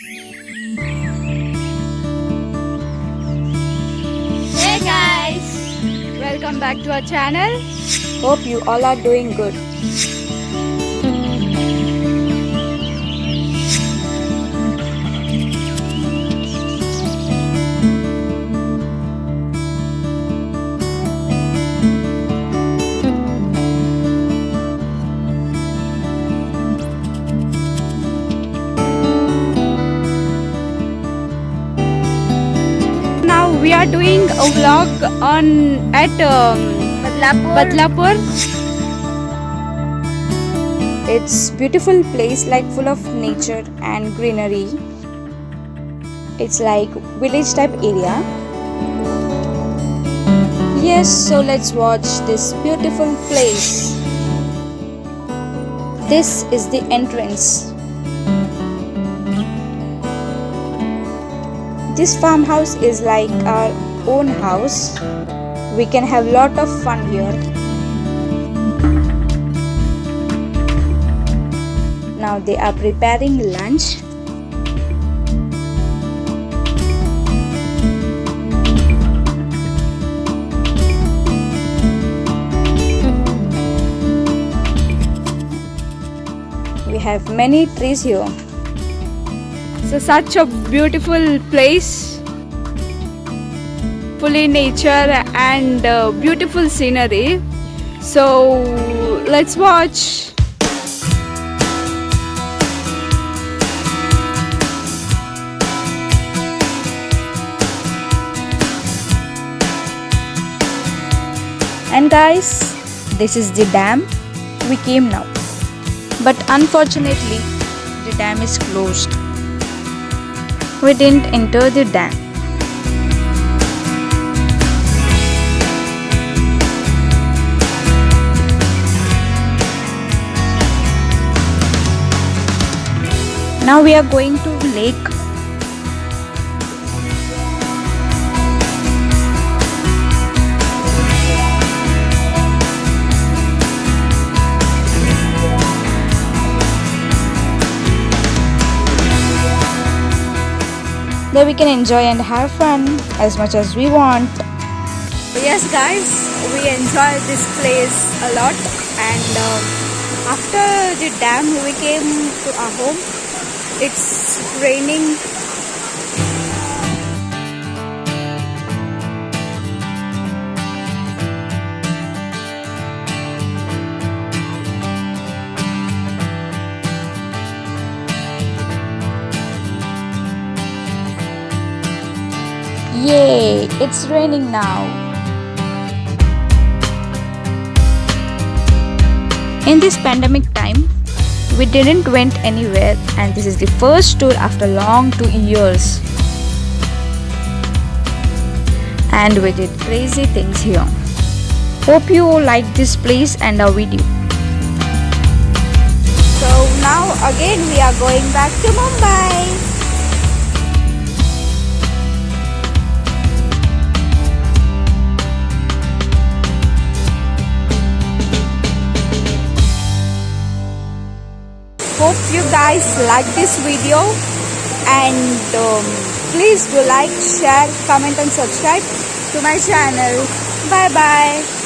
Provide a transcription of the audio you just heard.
Hey guys, welcome back to our channel. Hope you all are doing good. Now we are doing a vlog at Badlapur. It's beautiful place, like full of nature and greenery. It's like village type area. Yes, so let's watch this beautiful place. This is the entrance. This farmhouse is like our own house. We can have lot of fun here. Now they are preparing lunch. We have many trees here. So such a beautiful place, fully nature and beautiful scenery. So let's watch. And guys, this is the dam. We came now. But unfortunately, the dam is closed. We didn't enter the dam. Now we are going to lake. There we can enjoy and have fun as much as we want. Yes guys, we enjoy this place a lot, and after the dam we came to our home. It's raining. Yay! It's raining now. In this pandemic time, we didn't went anywhere, and this is the first tour after long 2 years. And we did crazy things here. Hope you like this place and our video. So now again we are going back to Mumbai. Hope you guys like this video, and please do like, share, comment and subscribe to my channel. Bye bye.